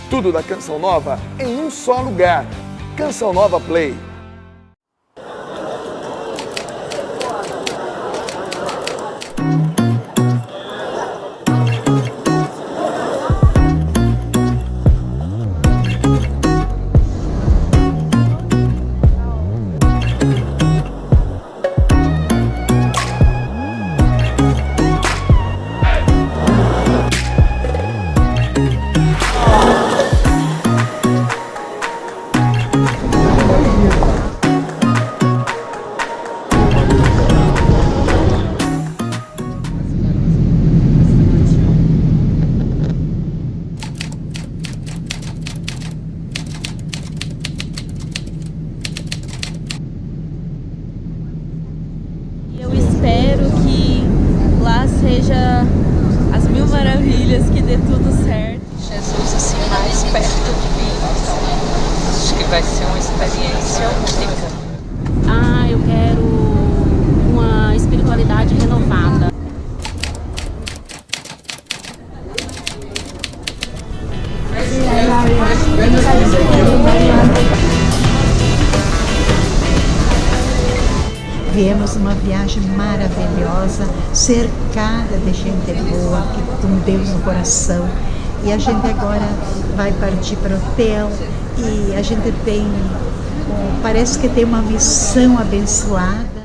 Tudo da Canção Nova em um só lugar. Canção Nova Play. Eu espero que lá seja as mil maravilhas, que dê tudo certo. Jesus assim mais perto de mim. Acho que vai ser uma experiência única. Eu quero uma espiritualidade renovada. Viemos uma viagem maravilhosa, cercada de gente boa, com Deus no coração. E a gente agora vai partir para o hotel e a gente parece que tem uma missão abençoada.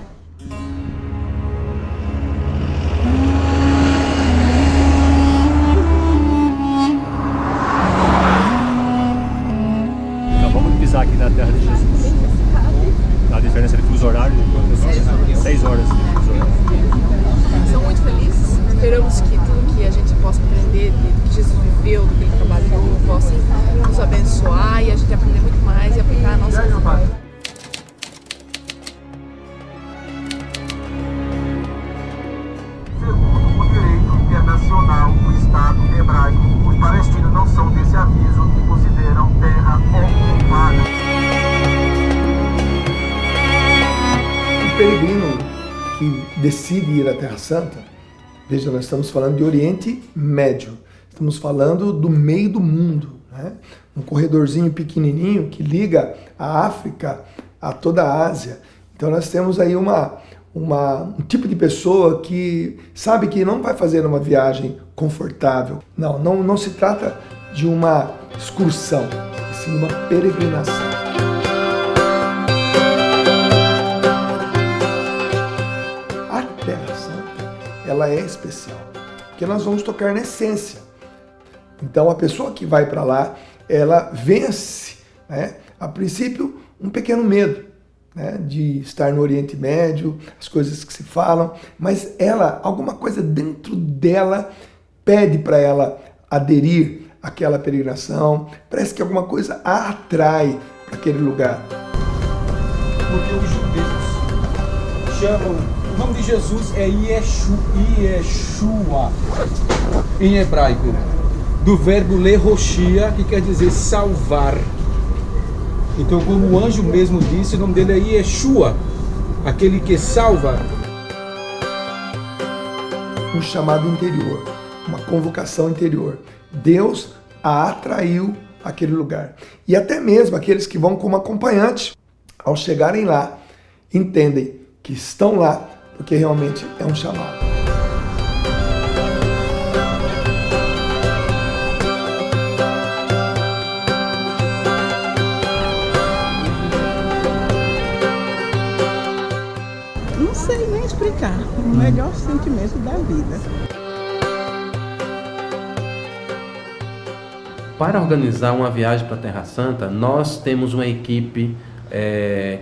Acabamos de pisar aqui na terra de Jesus. A diferença de fuso horário, 6 horas de fuso horário. São muito felizes. Esperamos que tudo que a gente possa aprender, do que Jesus viveu, do que ele trabalhou, possa nos abençoar e a gente aprender muito mais e aplicar a nossa vida. Segundo o direito internacional do Estado hebraico, os palestinos não são desse aviso e consideram terra ocupada. O peregrino que decide ir à Terra Santa, veja, nós estamos falando de Oriente Médio, estamos falando do meio do mundo, né? Um corredorzinho pequenininho que liga a África a toda a Ásia. Então nós temos aí um tipo de pessoa que sabe que não vai fazer uma viagem confortável. Não se trata de uma excursão, e sim de uma peregrinação. A Terra Santa, ela é especial, porque nós vamos tocar na essência. Então a pessoa que vai para lá, ela vence, né, a princípio, um pequeno medo, né, de estar no Oriente Médio, as coisas que se falam, mas alguma coisa dentro dela pede para ela aderir àquela peregrinação, parece que alguma coisa a atrai para aquele lugar. Porque os judeus chamam, o nome de Jesus é Yeshua, em hebraico, do verbo lehoshia, que quer dizer salvar. Então, como o anjo mesmo disse, o nome dele é Yeshua, aquele que salva. Um chamado interior, uma convocação interior. Deus a atraiu àquele lugar. E até mesmo aqueles que vão como acompanhantes, ao chegarem lá, entendem que estão lá porque realmente é um chamado. Não sei nem explicar. O melhor sentimento da vida. Para organizar uma viagem para a Terra Santa, nós temos uma equipe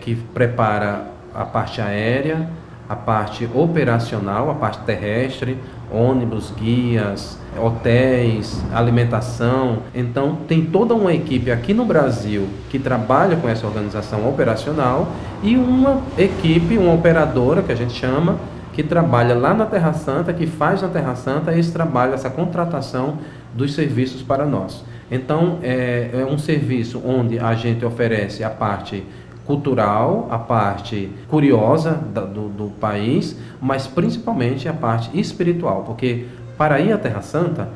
que prepara a parte aérea, a parte operacional, a parte terrestre, ônibus, guias, hotéis, alimentação. Então tem toda uma equipe aqui no Brasil que trabalha com essa organização operacional e uma equipe, uma operadora que a gente chama, que trabalha lá na Terra Santa, que faz na Terra Santa esse trabalho, essa contratação dos serviços para nós. Então é um serviço onde a gente oferece a parte cultural, a parte curiosa do país, mas principalmente a parte espiritual, porque para ir à Terra Santa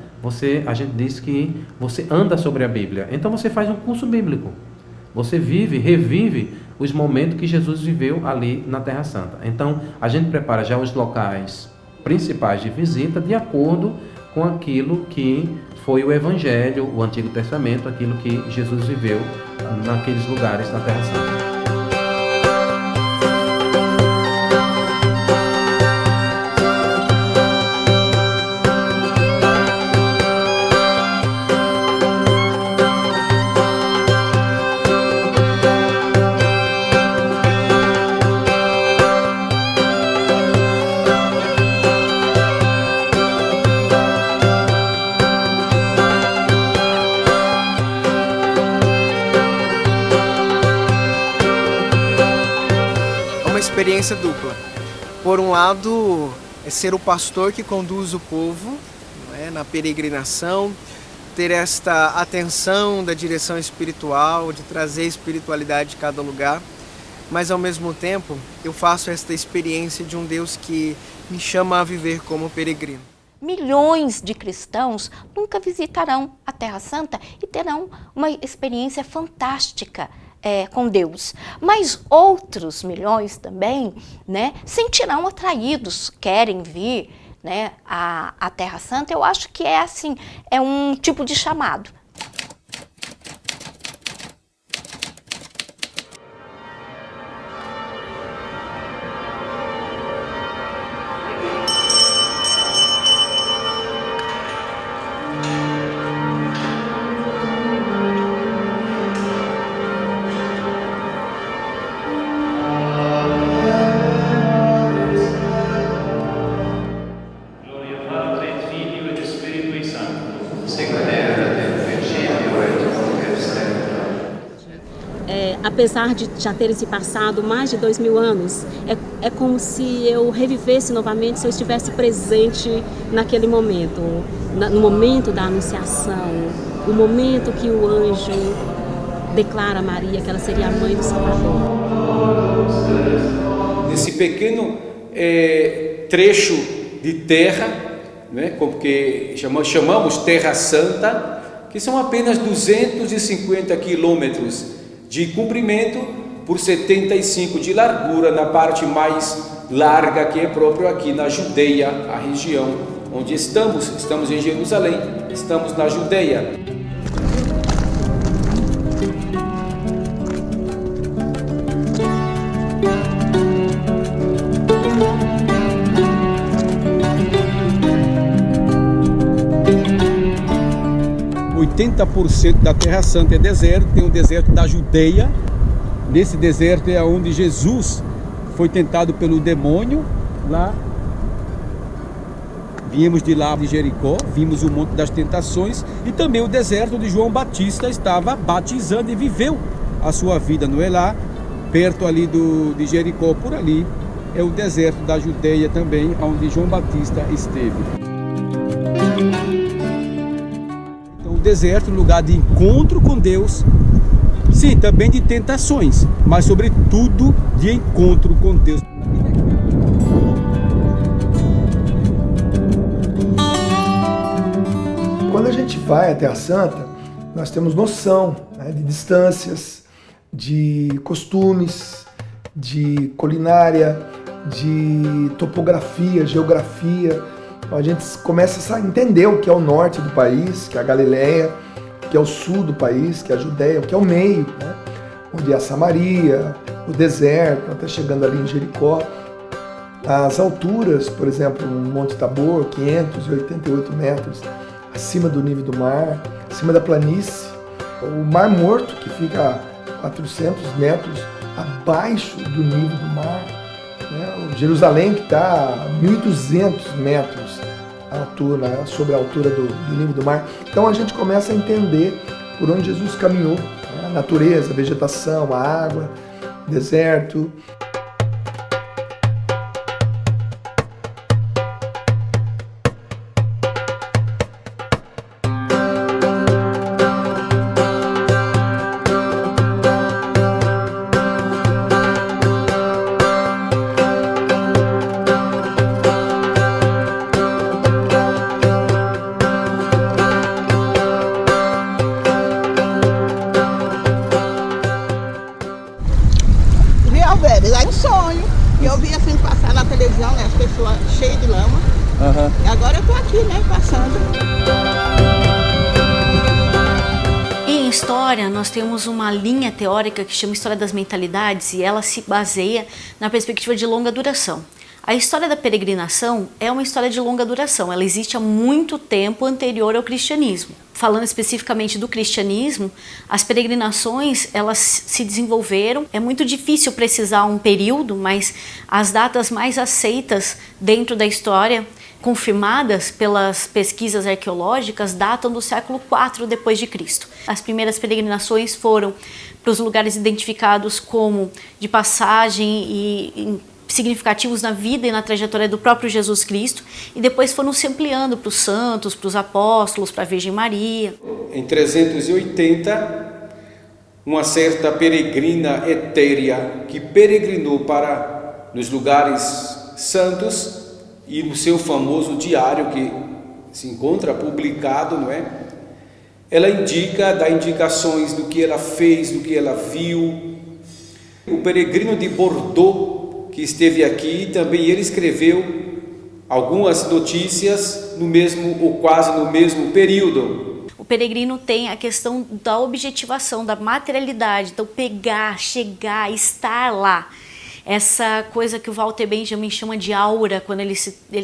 a gente diz que você anda sobre a Bíblia. Então você faz um curso bíblico. Você revive os momentos que Jesus viveu ali na Terra Santa. Então a gente prepara já os locais principais de visita de acordo com aquilo que foi o Evangelho, o Antigo Testamento, aquilo que Jesus viveu naqueles lugares na Terra Santa. Experiência dupla. Por um lado, é ser o pastor que conduz o povo, não é, na peregrinação, ter esta atenção da direção espiritual, de trazer a espiritualidade de cada lugar, mas ao mesmo tempo eu faço esta experiência de um Deus que me chama a viver como peregrino. Milhões de cristãos nunca visitarão a Terra Santa e terão uma experiência fantástica com Deus, mas outros milhões também, né, sentirão atraídos, querem vir, né, à Terra Santa. Eu acho que é assim, é um tipo de chamado. Apesar de já terem se passado mais de 2000 anos, é como se eu revivesse novamente, se eu estivesse presente naquele momento, no momento da anunciação, o momento que o anjo declara a Maria que ela seria a mãe do Salvador. Nesse pequeno trecho de terra, né, porque chamamos Terra Santa, que são apenas 250 quilômetros de comprimento por 75 de largura na parte mais larga, que é próprio aqui na Judeia, a região onde estamos em Jerusalém, estamos na Judeia. Da Terra Santa é deserto, tem o deserto da Judeia. Nesse deserto é onde Jesus foi tentado pelo demônio. Lá viemos de lá de Jericó, vimos o Monte das Tentações e também o deserto onde João Batista estava batizando e viveu a sua vida, não é lá perto ali de Jericó, por ali é o deserto da Judeia também, onde João Batista esteve. Deserto, lugar de encontro com Deus, sim, também de tentações, mas sobretudo de encontro com Deus. Quando a gente vai à Terra Santa, nós temos noção, né, de distâncias, de costumes, de culinária, de topografia, geografia. A gente começa a entender o que é o norte do país, que é a Galileia, o que é o sul do país, que é a Judeia, o que é o meio, né? Onde é a Samaria, o deserto, até chegando ali em Jericó. As alturas, por exemplo, no Monte Tabor, 588 metros acima do nível do mar, acima da planície. O Mar Morto, que fica a 400 metros abaixo do nível do mar. O Jerusalém, que está a 1.200 metros a altura, sobre a altura do nível do mar. Então a gente começa a entender por onde Jesus caminhou, né? A natureza, a vegetação, a água, o deserto. Que eu via sempre passar na televisão, né, as pessoas cheias de lama. E agora eu tô aqui, né, passando. Em história, nós temos uma linha teórica que chama História das Mentalidades e ela se baseia na perspectiva de longa duração. A história da peregrinação é uma história de longa duração, ela existe há muito tempo anterior ao cristianismo. Falando especificamente do cristianismo, as peregrinações elas se desenvolveram, é muito difícil precisar um período, mas as datas mais aceitas dentro da história, confirmadas pelas pesquisas arqueológicas, datam do século IV depois de Cristo. As primeiras peregrinações foram para os lugares identificados como de passagem e significativos na vida e na trajetória do próprio Jesus Cristo, e depois foram se ampliando para os santos, para os apóstolos, para a Virgem Maria. Em 380, uma certa peregrina etérea que peregrinou para nos lugares santos e no seu famoso diário que se encontra publicado, não é? Ela dá indicações do que ela fez, do que ela viu. O peregrino de Bordeaux, que esteve aqui, também ele escreveu algumas notícias no mesmo ou quase no mesmo período. O peregrino tem a questão da objetivação, da materialidade, então pegar, chegar, estar lá. Essa coisa que o Walter Benjamin chama de aura, quando ele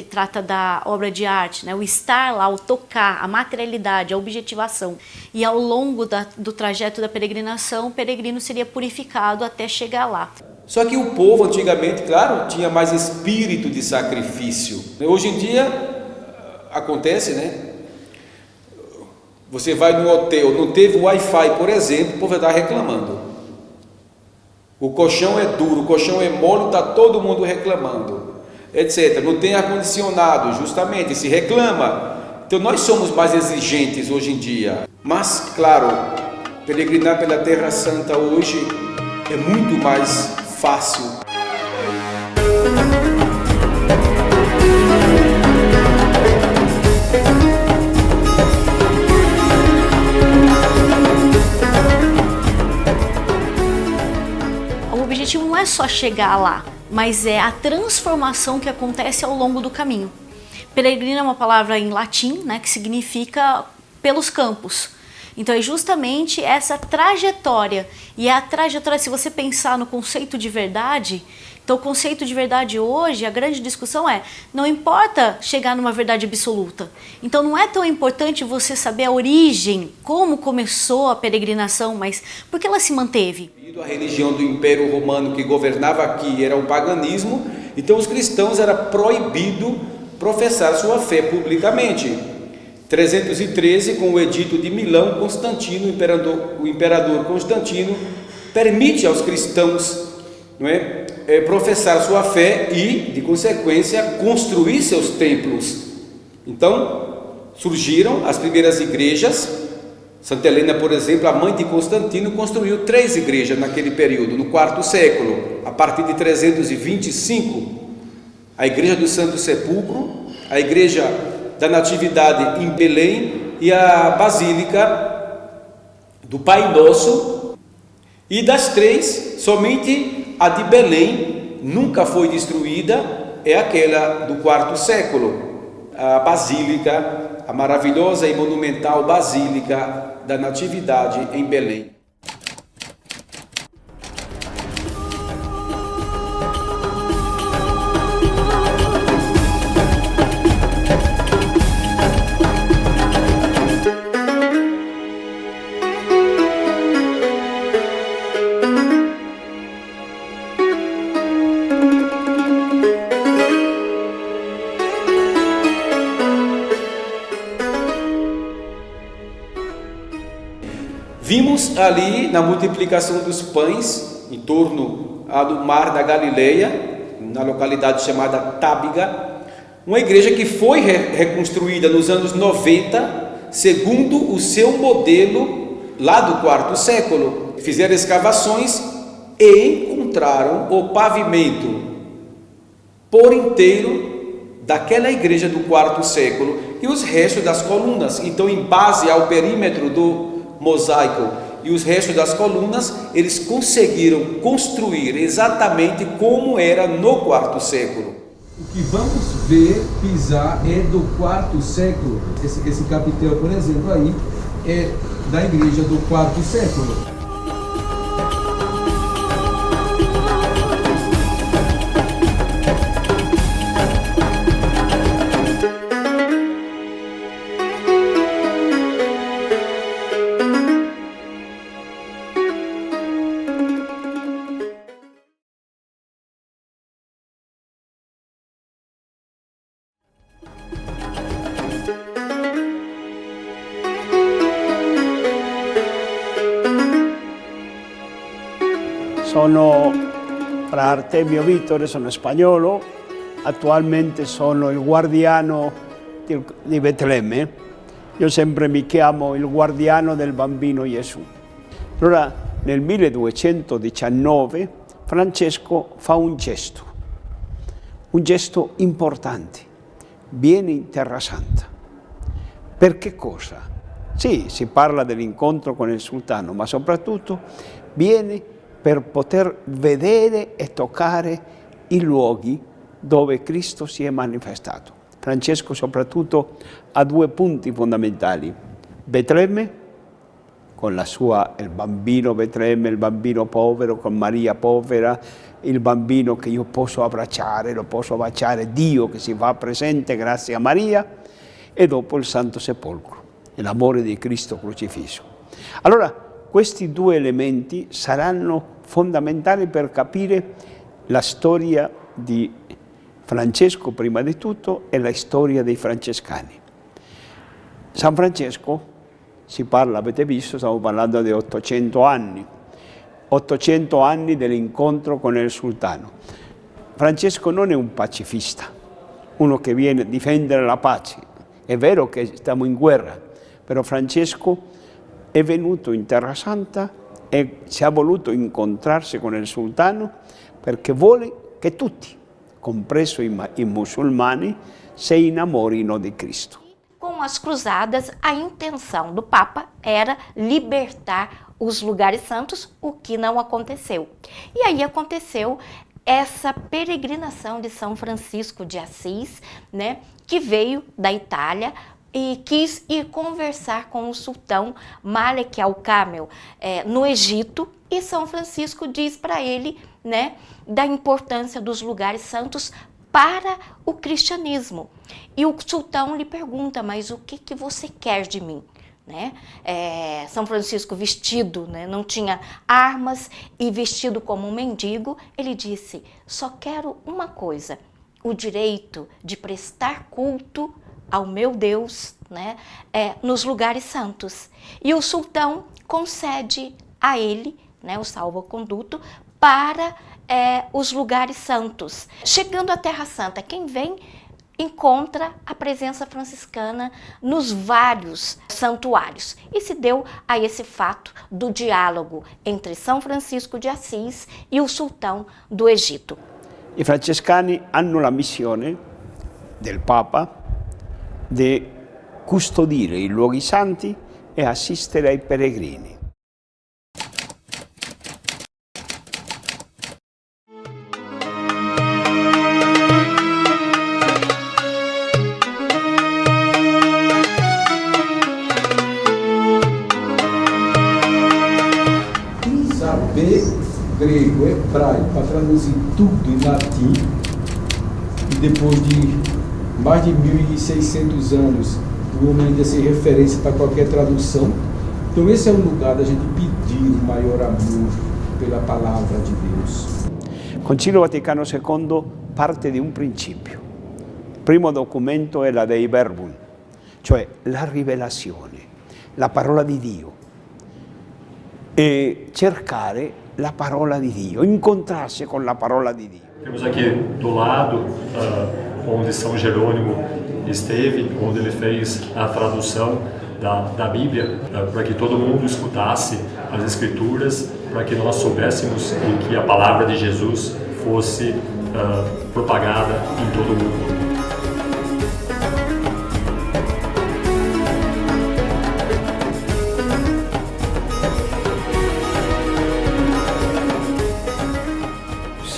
trata da obra de arte, né? O estar lá, o tocar, a materialidade, a objetivação. E ao longo do trajeto da peregrinação, o peregrino seria purificado até chegar lá. Só que o povo antigamente, claro, tinha mais espírito de sacrifício. Hoje em dia acontece, né? Você vai no hotel, não teve Wi-Fi, por exemplo, o povo está reclamando. O colchão é duro, o colchão é mole, está todo mundo reclamando, etc. Não tem ar-condicionado, justamente, se reclama. Então nós somos mais exigentes hoje em dia. Mas, claro, peregrinar pela Terra Santa hoje é muito mais fácil. O objetivo não é só chegar lá, mas é a transformação que acontece ao longo do caminho. Peregrino é uma palavra em latim, né, que significa pelos campos. Então é justamente essa trajetória, e a trajetória, se você pensar no conceito de verdade, então o conceito de verdade hoje, a grande discussão é, não importa chegar numa verdade absoluta, então não é tão importante você saber a origem, como começou a peregrinação, mas por que ela se manteve. A religião do Império Romano que governava aqui era o paganismo, então os cristãos era proibido professar sua fé publicamente. 313, com o edito de Milão, Constantino, o imperador Constantino, permite aos cristãos, não é, professar sua fé e, de consequência, construir seus templos. Então, surgiram as primeiras igrejas. Santa Helena, por exemplo, a mãe de Constantino, construiu 3 igrejas naquele período, no IV século. A partir de 325, a Igreja do Santo Sepulcro, a Igreja da Natividade em Belém e a Basílica do Pai Nosso. E das 3, somente a de Belém nunca foi destruída, é aquela do IV século, a Basílica, a maravilhosa e monumental Basílica da Natividade em Belém. Vimos ali na multiplicação dos pães em torno do mar da Galileia, na localidade chamada Tábiga, uma igreja que foi reconstruída nos anos 90, segundo o seu modelo lá do IV século. Fizeram escavações e encontraram o pavimento por inteiro daquela igreja do IV século e os restos das colunas. Então, em base ao perímetro do mosaico e os restos das colunas, eles conseguiram construir exatamente como era no quarto século. O que vamos ver pisar é do quarto século. Esse capitel, por exemplo, aí é da igreja do quarto século. Sono Fra Artemio Vittore, sono spagnolo, attualmente sono il guardiano di Betlemme. Io sempre mi chiamo il guardiano del bambino Gesù. Allora nel 1219 Francesco fa un gesto importante, viene in Terra Santa. Per che cosa? Sì, si parla dell'incontro con il sultano, ma soprattutto viene per poter vedere e toccare i luoghi dove Cristo si è manifestato. Francesco soprattutto ha 2 punti fondamentali: Betlemme, con il bambino Betlemme, il bambino povero, con Maria povera, il bambino che io posso abbracciare, lo posso baciare, Dio che si fa presente grazie a Maria, e dopo il Santo Sepolcro, l'amore di Cristo crocifisso. Allora, questi 2 elementi saranno fondamentali per capire la storia di Francesco prima di tutto e la storia dei francescani. San Francesco, si parla, avete visto, stiamo parlando di 800 anni dell'incontro con il sultano. Francesco non è un pacifista, uno che viene a difendere la pace. È vero che stiamo in guerra, però Francesco è venuto in Terra Santa e si è voluto incontrarsi con il sultano perché vuole che tutti, compreso i muçulmani, si innamorino di Cristo. Com as cruzadas, a intenção do Papa era libertar os lugares santos, o que não aconteceu. E aí aconteceu essa peregrinação de São Francisco de Assis, né, que veio da Itália e quis ir conversar com o sultão Malek al-Kamel no Egito, e São Francisco diz para ele, né, da importância dos lugares santos para o cristianismo. E o sultão lhe pergunta: mas o que você quer de mim? Né? São Francisco vestido, né, não tinha armas e vestido como um mendigo, ele disse: só quero uma coisa, o direito de prestar culto ao meu Deus, né, nos lugares santos. E o sultão concede a ele, né, o salvo-conduto para os lugares santos. Chegando à Terra Santa, quem vem encontra a presença franciscana nos vários santuários. E se deu a esse fato do diálogo entre São Francisco de Assis e o sultão do Egito. I francescani hanno la missione del Papa di custodire i luoghi santi e assistere ai pellegrini. Saber grego, hebraico, para traduzir tudo em latim, e depois de mais de 1.600 anos, o homem ainda ser referência para qualquer tradução. Então esse é um lugar da gente pedir o maior amor pela palavra de Deus. Concilio Vaticano II parte di un principio. Il primo documento è la Dei Verbum, cioè la rivelazione, la parola di Dio. E cercare la parola di Dio, incontrarsi con la parola di Dio. Temos aqui do lado onde São Jerônimo esteve, onde ele fez a tradução da Bíblia, para que todo mundo escutasse as Escrituras, para que nós soubéssemos e que a palavra de Jesus fosse propagada em todo o mundo.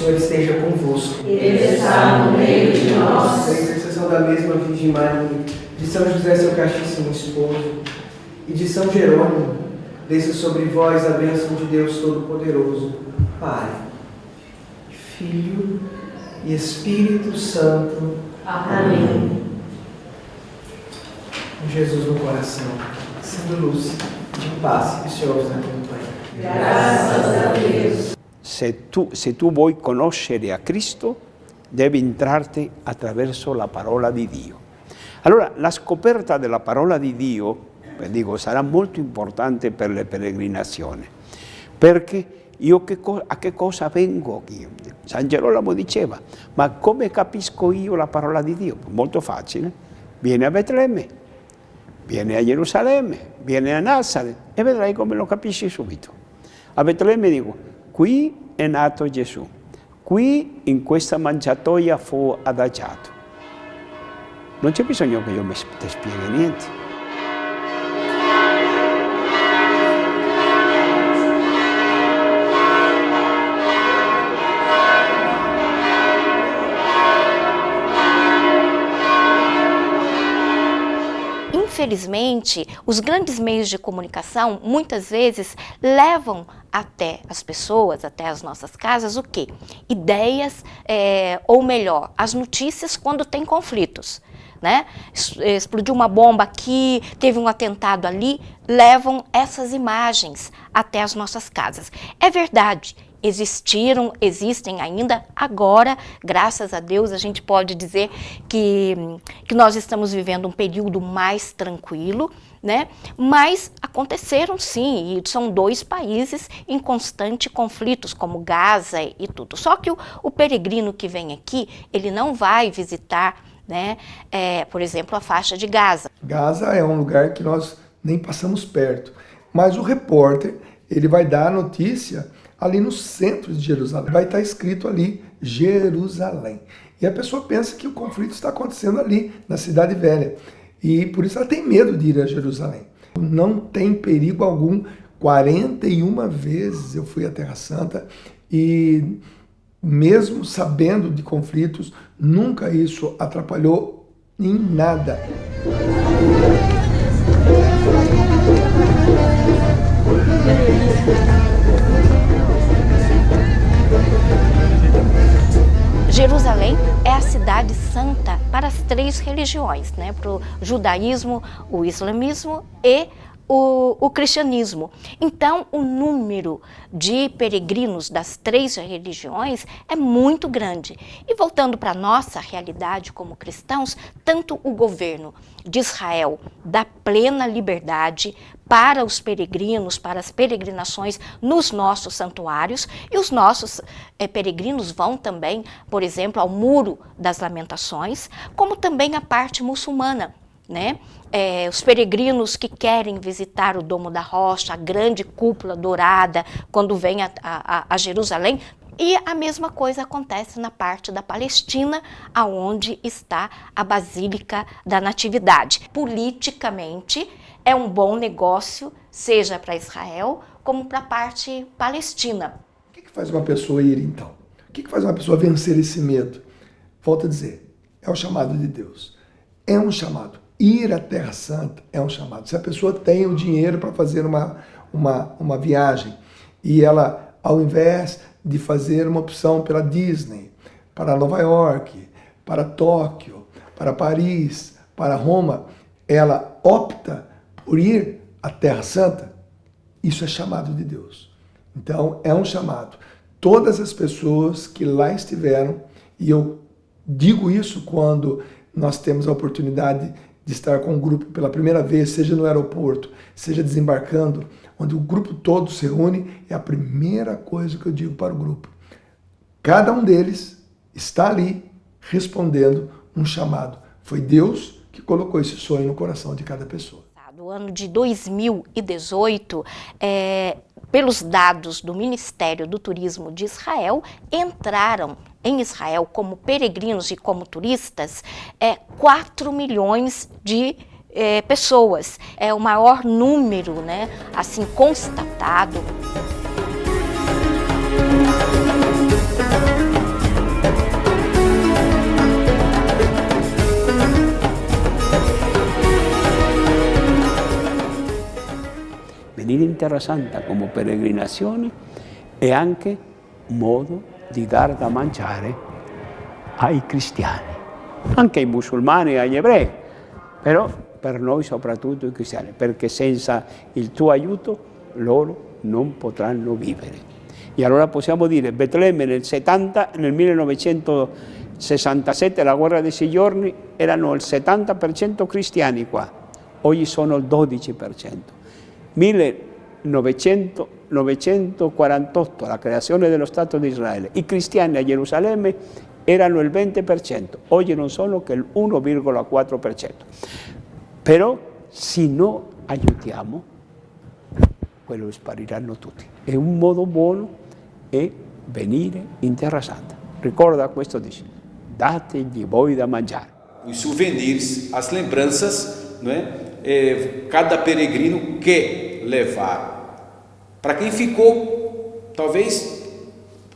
Senhor esteja convosco. Ele está no meio de nós. A intercessão da mesma Virgem Maria, de São José, seu castíssimo esposo, e de São Jerônimo, desça sobre vós a bênção de Deus Todo-Poderoso, Pai, Filho e Espírito Santo. Amém. Com Jesus no coração, sendo luz de paz, que o Senhor vos acompanhe. Graças a Deus. Se tu vuoi conoscere a Cristo, devi entrarti attraverso la parola di Dio. Allora, la scoperta della parola di Dio, dico, sarà molto importante per le peregrinazioni, perché io a che cosa vengo qui? San Gerolamo diceva, ma come capisco io la parola di Dio? Molto facile, vieni a Betlemme, vieni a Gerusalemme, vieni a Nazareth e vedrai come lo capisci subito. A Betlemme dico, qui è nato Gesù, qui in questa mangiatoia fu adagiato. Non c'è bisogno che io ti spieghi niente. Infelizmente, os grandes meios de comunicação muitas vezes levam até as pessoas, até as nossas casas, o quê? Ideias, ou melhor, as notícias quando tem conflitos. Né? Explodiu uma bomba aqui, teve um atentado ali, levam essas imagens até as nossas casas. É verdade, existem ainda. Agora, graças a Deus, a gente pode dizer que nós estamos vivendo um período mais tranquilo, né? Mas aconteceram sim, e são 2 países em constante conflitos, como Gaza e tudo. Só que o peregrino que vem aqui, ele não vai visitar, né, por exemplo, a faixa de Gaza. Gaza é um lugar que nós nem passamos perto, mas o repórter, ele vai dar a notícia ali no centro de Jerusalém. Vai estar escrito ali, Jerusalém. E a pessoa pensa que o conflito está acontecendo ali, na Cidade Velha. E por isso ela tem medo de ir a Jerusalém. Não tem perigo algum. 41 vezes eu fui à Terra Santa e mesmo sabendo de conflitos, nunca isso atrapalhou em nada. Jerusalém é a cidade santa para as 3 religiões, né? Para o judaísmo, o islamismo e o cristianismo. Então, o número de peregrinos das 3 religiões é muito grande. E voltando para a nossa realidade como cristãos, tanto o governo de Israel dá plena liberdade para os peregrinos, para as peregrinações nos nossos santuários, e os nossos peregrinos vão também, por exemplo, ao Muro das Lamentações, como também a parte muçulmana, né? Os peregrinos que querem visitar o Domo da Rocha, a grande cúpula dourada, quando vem a Jerusalém. E a mesma coisa acontece na parte da Palestina, aonde está a Basílica da Natividade. Politicamente, é um bom negócio, seja para Israel, como para a parte palestina. O que faz uma pessoa ir, então? O que faz uma pessoa vencer esse medo? Volto a dizer, é o chamado de Deus. É um chamado. Ir à Terra Santa é um chamado. Se a pessoa tem o dinheiro para fazer uma viagem e ela, ao invés de fazer uma opção pela Disney, para Nova York, para Tóquio, para Paris, para Roma, ela opta por ir à Terra Santa, isso é chamado de Deus. Então, é um chamado. Todas as pessoas que lá estiveram, e eu digo isso quando nós temos a oportunidade de estar com um grupo pela primeira vez, seja no aeroporto, seja desembarcando, onde o grupo todo se reúne, é a primeira coisa que eu digo para o grupo. Cada um deles está ali respondendo um chamado. Foi Deus que colocou esse sonho no coração de cada pessoa. No ano de 2018, pelos dados do Ministério do Turismo de Israel, entraram em Israel como peregrinos e como turistas 4 milhões de pessoas. É o maior número, né, assim, constatado. venire in Terra Santa come peregrinazione è anche un modo di dar da mangiare ai cristiani, anche ai musulmani e agli ebrei, però per noi soprattutto i cristiani, perché senza il tuo aiuto loro non potranno vivere. E allora possiamo dire, Betlemme nel 1967, la guerra dei 6 giorni, erano il 70% cristiani qua, oggi sono il 12%. 1948, la creazione dello Stato di Israele, i cristiani a Gerusalemme erano il 20%, oggi non sono che il 1,4%. Però se non aiutiamo, quello spariranno tutti. È un modo buono è venire in Terra Santa. Ricorda questo dice, dategli voi da mangiare. Os souvenirs, as lembranças, não é? Cada peregrino quer levar. Para quem ficou, talvez,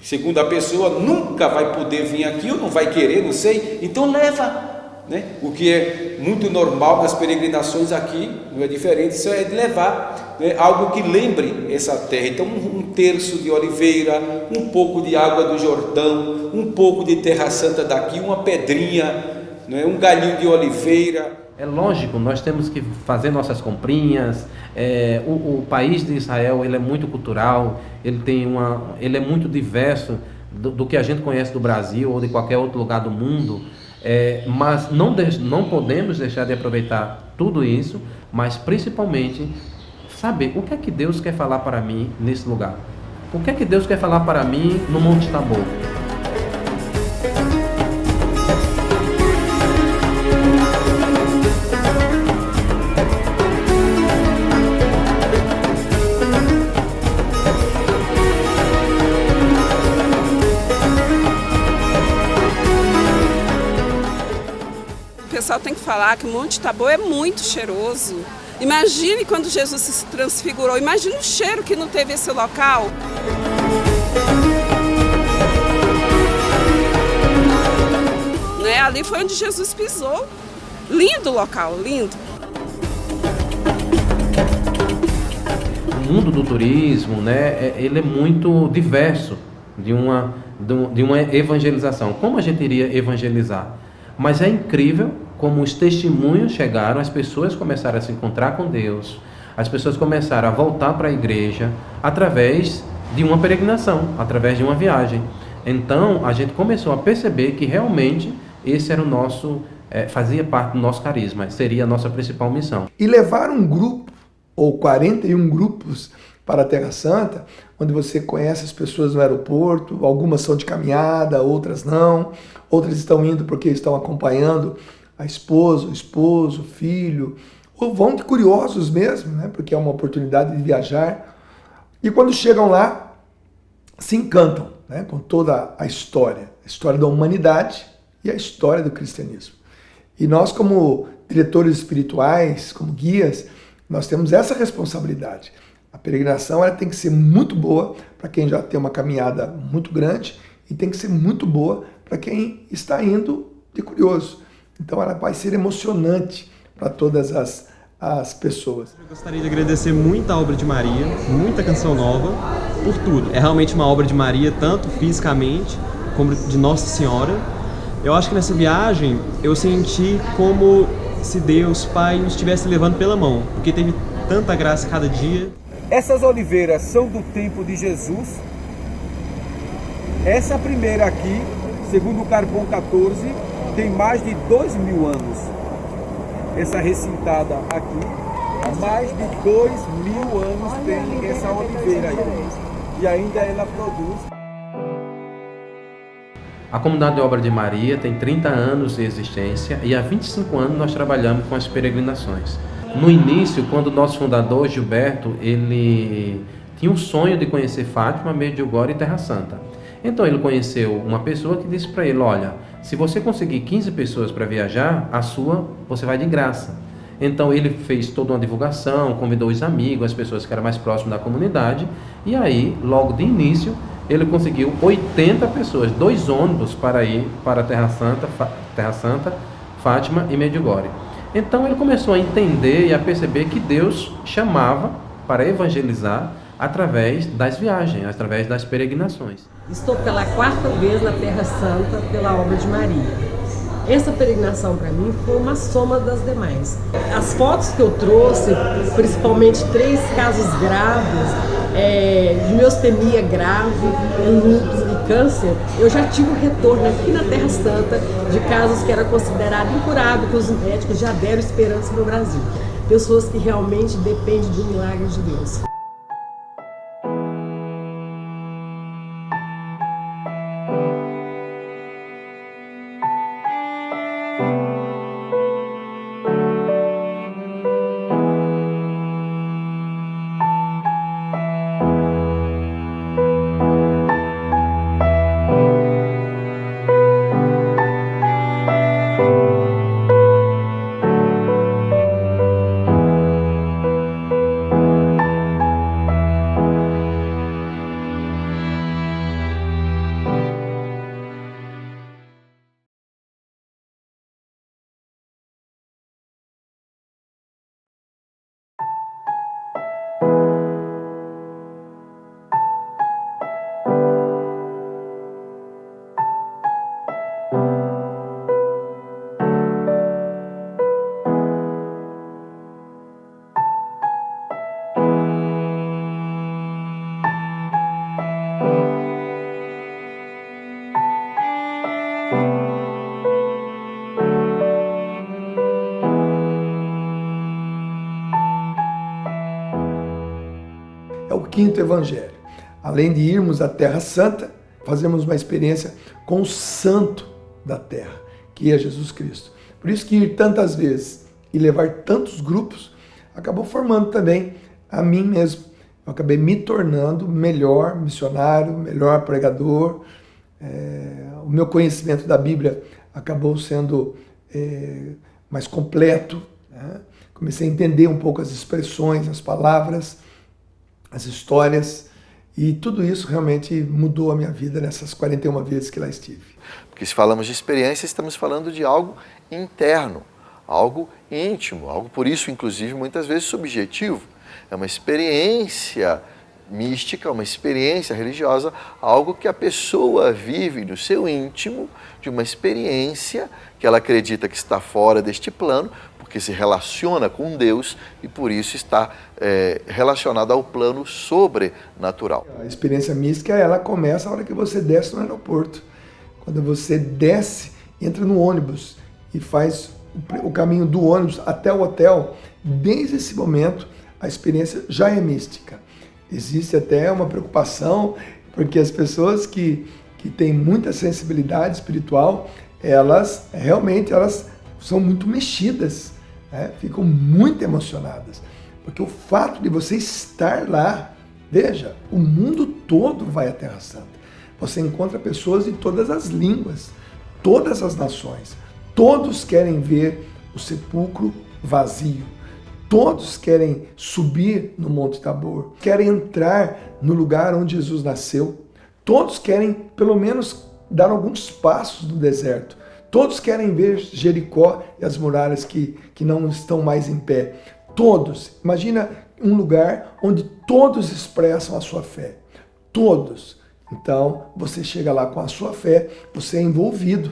segundo a pessoa, nunca vai poder vir aqui ou não vai querer, não sei, então leva. Né? O que é muito normal nas peregrinações aqui, não é diferente, isso é de levar, né? Algo que lembre essa terra. Então um terço de oliveira, um pouco de água do Jordão, um pouco de terra santa daqui, uma pedrinha, né? Um galhinho de oliveira. É lógico, nós temos que fazer nossas comprinhas. O país de Israel, ele é muito cultural, ele é muito diverso do que a gente conhece do Brasil ou de qualquer outro lugar do mundo. Mas não podemos deixar de aproveitar tudo isso, mas principalmente saber o que é que Deus quer falar para mim nesse lugar. O que é que Deus quer falar para mim no Monte Tabor? O pessoal tem que falar que o Monte Tabor é muito cheiroso. Imagine quando Jesus se transfigurou, imagine o cheiro que não teve esse local. Né? Ali foi onde Jesus pisou. Lindo local, lindo. O mundo do turismo, né, ele é muito diverso de uma evangelização. Como a gente iria evangelizar? Mas é incrível como os testemunhos chegaram, as pessoas começaram a se encontrar com Deus, as pessoas começaram a voltar para a igreja através de uma peregrinação, através de uma viagem. Então, a gente começou a perceber que realmente esse era o nosso, fazia parte do nosso carisma, seria a nossa principal missão. E levar um grupo, ou 41 grupos, para a Terra Santa, onde você conhece as pessoas no aeroporto, algumas são de caminhada, outras não, outras estão indo porque estão acompanhando a esposa, o esposo, o filho, ou vão de curiosos mesmo, né? Porque é uma oportunidade de viajar. E quando chegam lá, se encantam, né? Com toda a história da humanidade e a história do cristianismo. E nós, como diretores espirituais, como guias, nós temos essa responsabilidade. A peregrinação ela tem que ser muito boa para quem já tem uma caminhada muito grande e tem que ser muito boa para quem está indo de curioso. Então ela vai ser emocionante para todas as pessoas. Eu gostaria de agradecer muito a obra de Maria, muita canção nova, por tudo. É realmente uma obra de Maria, tanto fisicamente como de Nossa Senhora. Eu acho que nessa viagem eu senti como se Deus Pai nos estivesse levando pela mão, porque teve tanta graça cada dia. Essas oliveiras são do tempo de Jesus. Essa primeira aqui, segundo o Carbon 14, tem mais de 2.000 anos. Essa recintada aqui, há mais de 2.000 anos tem essa oliveira aí. E ainda ela produz. A Comunidade de Obra de Maria tem 30 anos de existência e há 25 anos nós trabalhamos com as peregrinações. No início, quando o nosso fundador, Gilberto, ele tinha um sonho de conhecer Fátima, Medjugorje e Terra Santa. Então ele conheceu uma pessoa que disse para ele, olha, se você conseguir 15 pessoas para viajar, você vai de graça. Então ele fez toda uma divulgação, convidou os amigos, as pessoas que eram mais próximas da comunidade, e aí, logo de início, ele conseguiu 80 pessoas, 2 ônibus para ir para Terra Santa, Fátima e Medjugorje. Então ele começou a entender e a perceber que Deus chamava para evangelizar através das viagens, através das peregrinações. Estou pela 4ª vez na Terra Santa pela obra de Maria. Essa peregrinação para mim foi uma soma das demais. As fotos que eu trouxe, principalmente 3 casos graves, de miostenia grave, lúpus e câncer, eu já tive um retorno aqui na Terra Santa de casos que eram considerados incuráveis, que os médicos já deram esperança para o Brasil. Pessoas que realmente dependem do milagre de Deus. o quinto evangelho. Além de irmos à Terra Santa, fazemos uma experiência com o santo da terra, que é Jesus Cristo. Por isso que ir tantas vezes e levar tantos grupos acabou formando também a mim mesmo. Eu acabei me tornando melhor missionário, melhor pregador. O meu conhecimento da Bíblia acabou sendo mais completo, né? Comecei a entender um pouco as expressões, as palavras, as histórias, e tudo isso realmente mudou a minha vida nessas 41 vezes que lá estive. Porque se falamos de experiência, estamos falando de algo interno, algo íntimo, algo por isso, inclusive, muitas vezes subjetivo. É uma experiência mística, uma experiência religiosa, algo que a pessoa vive no seu íntimo, de uma experiência que ela acredita que está fora deste plano, porque se relaciona com Deus e por isso está relacionada ao plano sobrenatural. A experiência mística, ela começa a hora que você desce no aeroporto. Quando você desce, entra no ônibus e faz o caminho do ônibus até o hotel, desde esse momento a experiência já é mística. Existe até uma preocupação, porque as pessoas que têm muita sensibilidade espiritual, elas realmente são muito mexidas, né? Ficam muito emocionadas. Porque o fato de você estar lá, veja, o mundo todo vai à Terra Santa. Você encontra pessoas de todas as línguas, todas as nações. Todos querem ver o sepulcro vazio. Todos querem subir no Monte Tabor, querem entrar no lugar onde Jesus nasceu. Todos querem, pelo menos, dar alguns passos no deserto. Todos querem ver Jericó e as muralhas que não estão mais em pé. Todos. Imagina um lugar onde todos expressam a sua fé. Todos. Então, você chega lá com a sua fé, você é envolvido.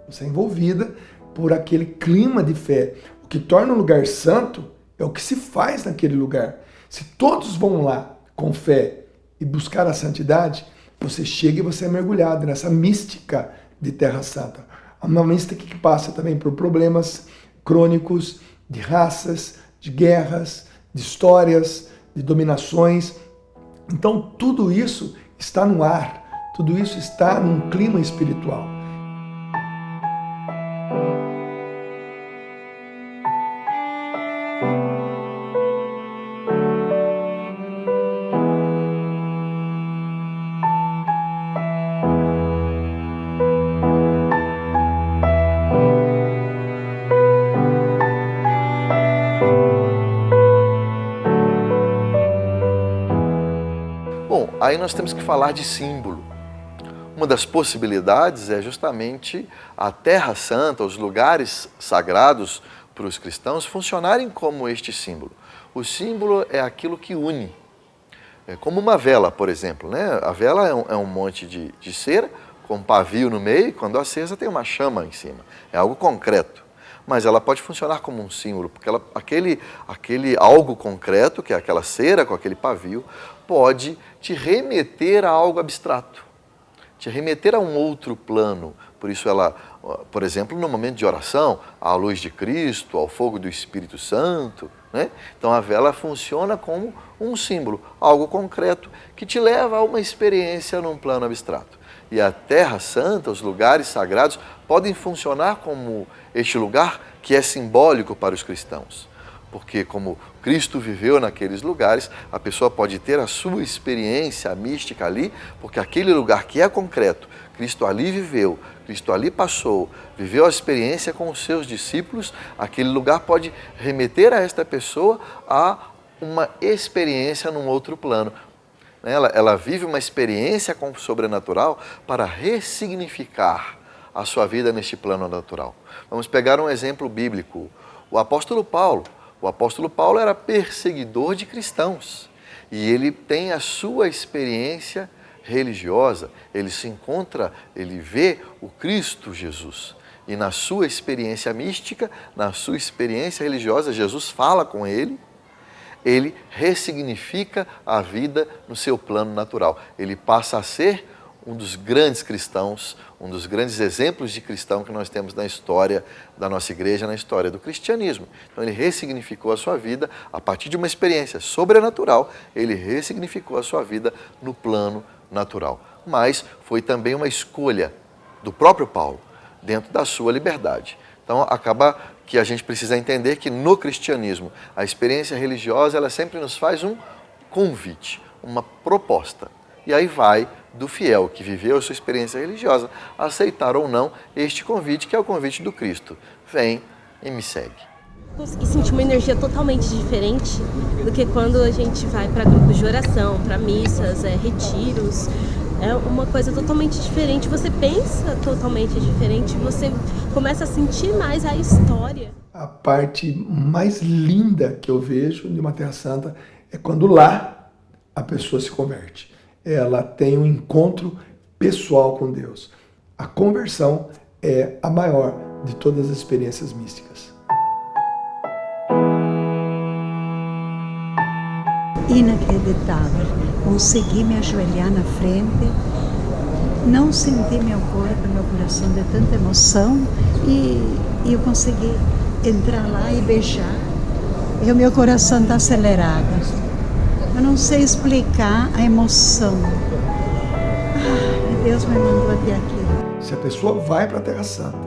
Você é envolvida por aquele clima de fé. O que torna um lugar santo é o que se faz naquele lugar. Se todos vão lá com fé e buscar a santidade, você chega e você é mergulhado nessa mística de Terra Santa. Uma mística que passa também por problemas crônicos, de raças, de guerras, de histórias, de dominações. Então tudo isso está no ar, tudo isso está num clima espiritual. Aí nós temos que falar de símbolo. Uma das possibilidades é justamente a Terra Santa, os lugares sagrados para os cristãos funcionarem como este símbolo. O símbolo é aquilo que une. É como uma vela, por exemplo, né? A vela é um monte de cera com um pavio no meio, e quando acesa tem uma chama em cima. É algo concreto. Mas ela pode funcionar como um símbolo, porque aquele algo concreto, que é aquela cera com aquele pavio, pode te remeter a algo abstrato, te remeter a um outro plano. Por isso ela, por exemplo, no momento de oração, à luz de Cristo, ao fogo do Espírito Santo, né? Então a vela funciona como um símbolo, algo concreto, que te leva a uma experiência num plano abstrato. E a Terra Santa, os lugares sagrados, podem funcionar como este lugar que é simbólico para os cristãos. Porque como Cristo viveu naqueles lugares, a pessoa pode ter a sua experiência mística ali, porque aquele lugar que é concreto, Cristo ali viveu, Cristo ali passou, viveu a experiência com os seus discípulos, aquele lugar pode remeter a esta pessoa a uma experiência num outro plano. Ela vive uma experiência com o sobrenatural para ressignificar a sua vida neste plano natural. Vamos pegar um exemplo bíblico. O apóstolo Paulo era perseguidor de cristãos e ele tem a sua experiência religiosa, ele se encontra, ele vê o Cristo Jesus. E na sua experiência mística, na sua experiência religiosa, Jesus fala com ele, ele ressignifica a vida no seu plano natural. Ele passa a ser um dos grandes cristãos, um dos grandes exemplos de cristão que nós temos na história da nossa igreja, na história do cristianismo. Então ele ressignificou a sua vida a partir de uma experiência sobrenatural, ele ressignificou a sua vida no plano natural. Mas foi também uma escolha do próprio Paulo, dentro da sua liberdade. Então acaba que a gente precisa entender que no cristianismo a experiência religiosa ela sempre nos faz um convite, uma proposta. E aí vai do fiel que viveu a sua experiência religiosa aceitar ou não este convite, que é o convite do Cristo. Vem e me segue. Consegui sentir uma energia totalmente diferente do que quando a gente vai para grupos de oração, para missas, retiros. É uma coisa totalmente diferente, você pensa totalmente diferente, você começa a sentir mais a história. A parte mais linda que eu vejo de uma Terra Santa é quando lá a pessoa se converte. Ela tem um encontro pessoal com Deus. A conversão é a maior de todas as experiências místicas. Inacreditável. Consegui me ajoelhar na frente, não senti meu corpo, meu coração de tanta emoção e eu consegui entrar lá e beijar. E o meu coração está acelerado. Eu não sei explicar a emoção. Deus me mandou até aqui. Se a pessoa vai para a Terra Santa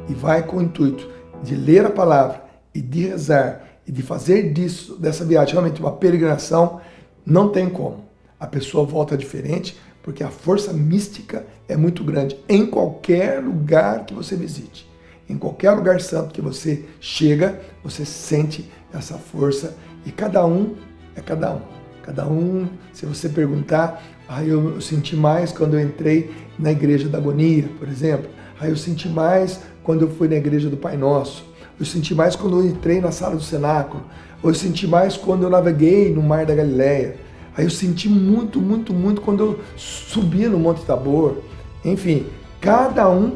e vai com o intuito de ler a palavra e de rezar e de fazer dessa viagem realmente uma peregrinação, não tem como. A pessoa volta diferente porque a força mística é muito grande em qualquer lugar que você visite. Em qualquer lugar santo que você chega, você sente essa força e cada um é cada um. Cada um, se você perguntar, eu senti mais quando eu entrei na Igreja da Agonia, por exemplo. Eu senti mais quando eu fui na Igreja do Pai Nosso. Eu senti mais quando eu entrei na Sala do Cenáculo. Ou eu senti mais quando eu naveguei no Mar da Galileia. Eu senti muito, muito, muito quando eu subi no Monte Tabor. Enfim, cada um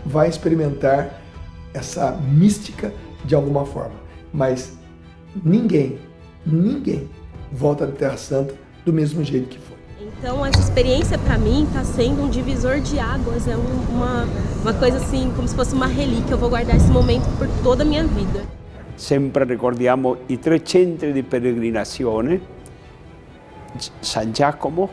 vai experimentar essa mística de alguma forma. Mas ninguém volta da Terra Santa do mesmo jeito que foi. Então essa experiência para mim está sendo um divisor de águas, é uma coisa assim, como se fosse uma relíquia. Eu vou guardar esse momento por toda a minha vida. Sempre ricordiamo i 3 centri di peregrinazione, San Giacomo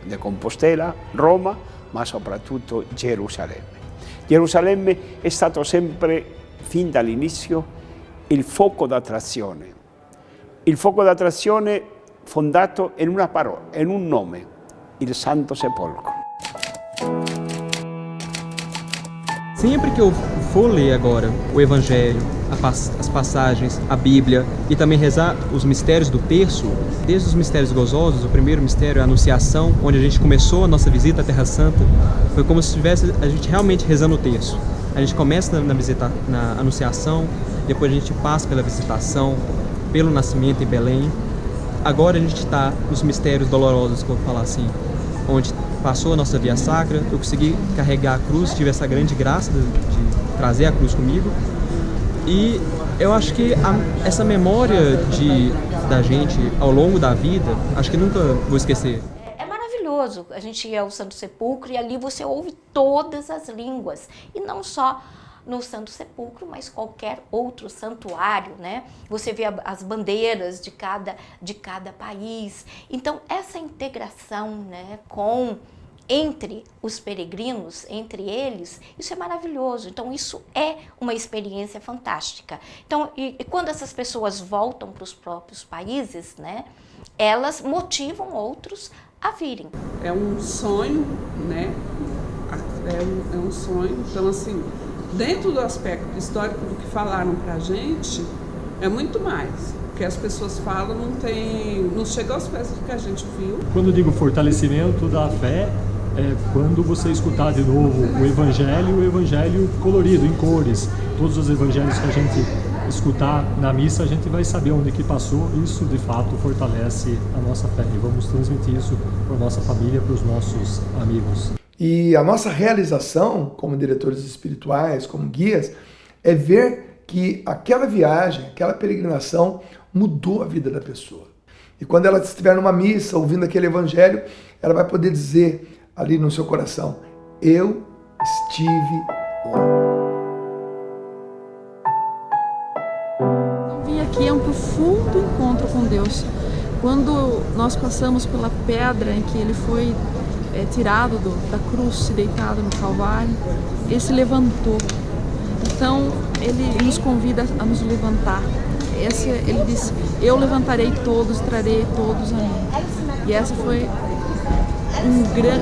de Compostela, Roma, ma soprattutto Gerusalemme. Gerusalemme è stato sempre, fin dall'inizio, il fuoco d'attrazione. Il fuoco d'attrazione fondato in una parola, in un nome, il Santo Sepolcro. Sempre que eu for ler agora o Evangelho, as passagens, a Bíblia e também rezar os mistérios do terço, desde os mistérios gozosos, o primeiro mistério, a Anunciação, onde a gente começou a nossa visita à Terra Santa, foi como se estivesse a gente realmente rezando o terço. A gente começa na Anunciação, depois a gente passa pela visitação, pelo nascimento em Belém. Agora a gente está nos mistérios dolorosos, que eu vou falar assim, onde passou a nossa via sacra, eu consegui carregar a cruz, tive essa grande graça de trazer a cruz comigo. E eu acho que essa memória da gente ao longo da vida, acho que nunca vou esquecer. É maravilhoso, a gente ia ao Santo Sepulcro e ali você ouve todas as línguas, e não só no Santo Sepulcro, mas qualquer outro santuário, né? Você vê as bandeiras de cada país. Então, essa integração, né, entre os peregrinos, entre eles, isso é maravilhoso. Então, isso é uma experiência fantástica. Então, e quando essas pessoas voltam para os próprios países, né, elas motivam outros a virem. É um sonho, né? É um sonho. Então, assim, dentro do aspecto histórico do que falaram para a gente, é muito mais. O que as pessoas falam não chega aos pés do que a gente viu. Quando eu digo fortalecimento da fé, é quando você escutar de novo o evangelho colorido, em cores. Todos os evangelhos que a gente escutar na missa, a gente vai saber onde que passou. Isso, de fato, fortalece a nossa fé. E vamos transmitir isso para a nossa família, para os nossos amigos. E a nossa realização como diretores espirituais, como guias, é ver que aquela viagem, aquela peregrinação mudou a vida da pessoa. E quando ela estiver numa missa, ouvindo aquele evangelho, ela vai poder dizer ali no seu coração: eu estive lá. Então, vim aqui é um profundo encontro com Deus. Quando nós passamos pela pedra em que ele foi tirado da cruz, deitado no Calvário, ele se levantou. Então, ele nos convida a nos levantar. Ele disse: eu levantarei todos, trarei todos a mim. E essa foi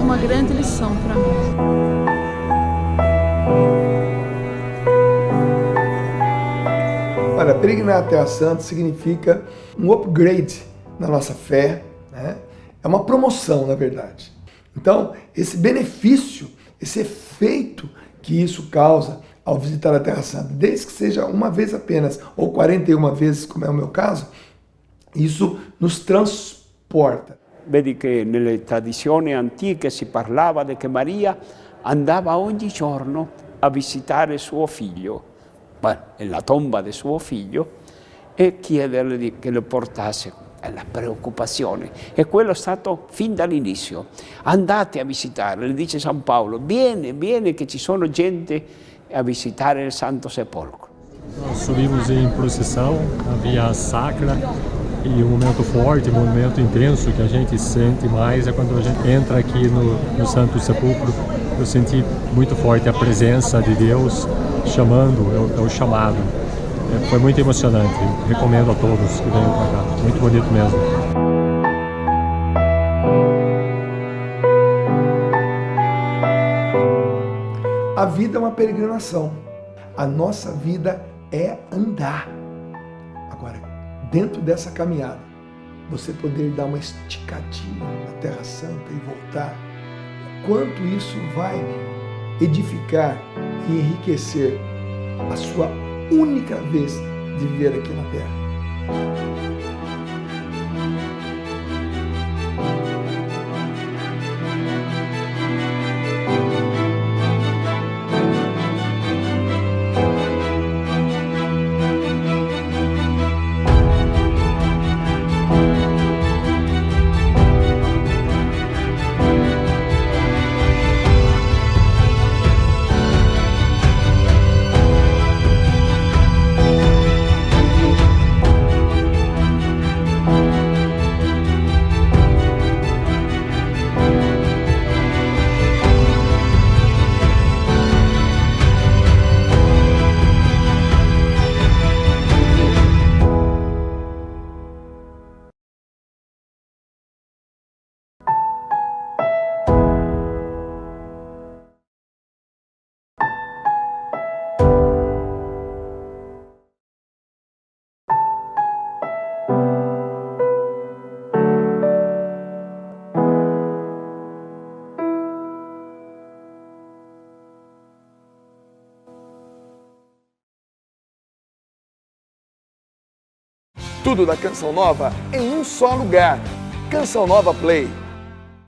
uma grande lição para mim. Olha, peregrinar a Terra Santa significa um upgrade na nossa fé, né? É uma promoção, na verdade. Então, esse benefício, esse efeito que isso causa ao visitar a Terra Santa, desde que seja uma vez apenas, ou 41 vezes, como é o meu caso, isso nos transporta. Vedi che nelle tradizioni antiche si parlava di che Maria andava ogni giorno a visitare suo figlio, nella tomba di suo figlio, e chiedergli che lo portasse. La preoccupazione, e quello è stato fin dall'inizio. Andate a visitare, le dice San Paolo, viene che ci sono gente a visitare il Santo Sepolcro. Nós subimos em procissão a Via Sacra e um momento forte, um momento intenso que a gente sente mais é quando a gente entra aqui no Santo Sepulcro. Eu senti muito forte a presença de Deus chamando, é o chamado. Foi muito emocionante, recomendo a todos que venham para cá, muito bonito mesmo. A vida é uma peregrinação, a nossa vida é andar. Agora, dentro dessa caminhada, você poder dar uma esticadinha na Terra Santa e voltar, o quanto isso vai edificar e enriquecer a sua única vez de viver aqui na Terra. Tudo da Canção Nova em um só lugar. Canção Nova Play.